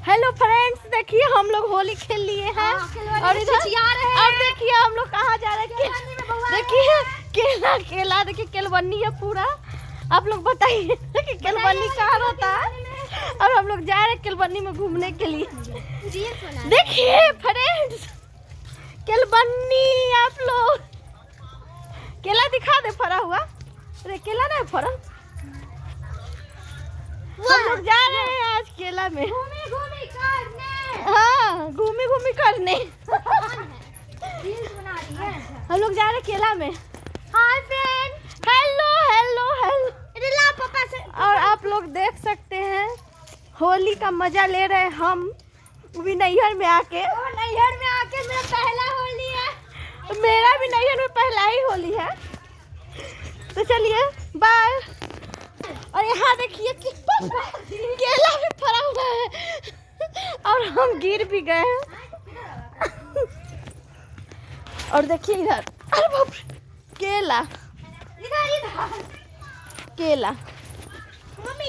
Hello friends, देखिए हम लोग होली खेल लिए हैं और इधर अब देखिए हम लोग कहाँ जा रहे हैं। देखिए केला केला देखिए केलवन्नी है पूरा। आप लोग बताइए कि केलवन्नी कहाँ रहता है और हम लोग जा रहे हैं केलवन्नी में घूमने के लिए। देखिए फ्रेंड्स केलवन्नी, आप लोग केला दिखा दे फरा हुआ। अरे केला नहीं फरा, हम लोग जा रहे हैं आज केला में घूमी करने। हाँ घूमी करने हम लोग जा रहे हैं केला में। Hi friend, hello hello hello पापा से। और आप लोग देख सकते हैं होली का मजा ले रहे हैं हम, भी नैहर में आके। मेरा पहला होली है। मेरा भी नैहर में पहला ही होली है। तो चलिए बाय। और यहाँ देखिए केला भी फरा हुआ है और हम गिर भी गए हैं। और देखिए इधर, अरे बाप रे, केला केला। मम्मी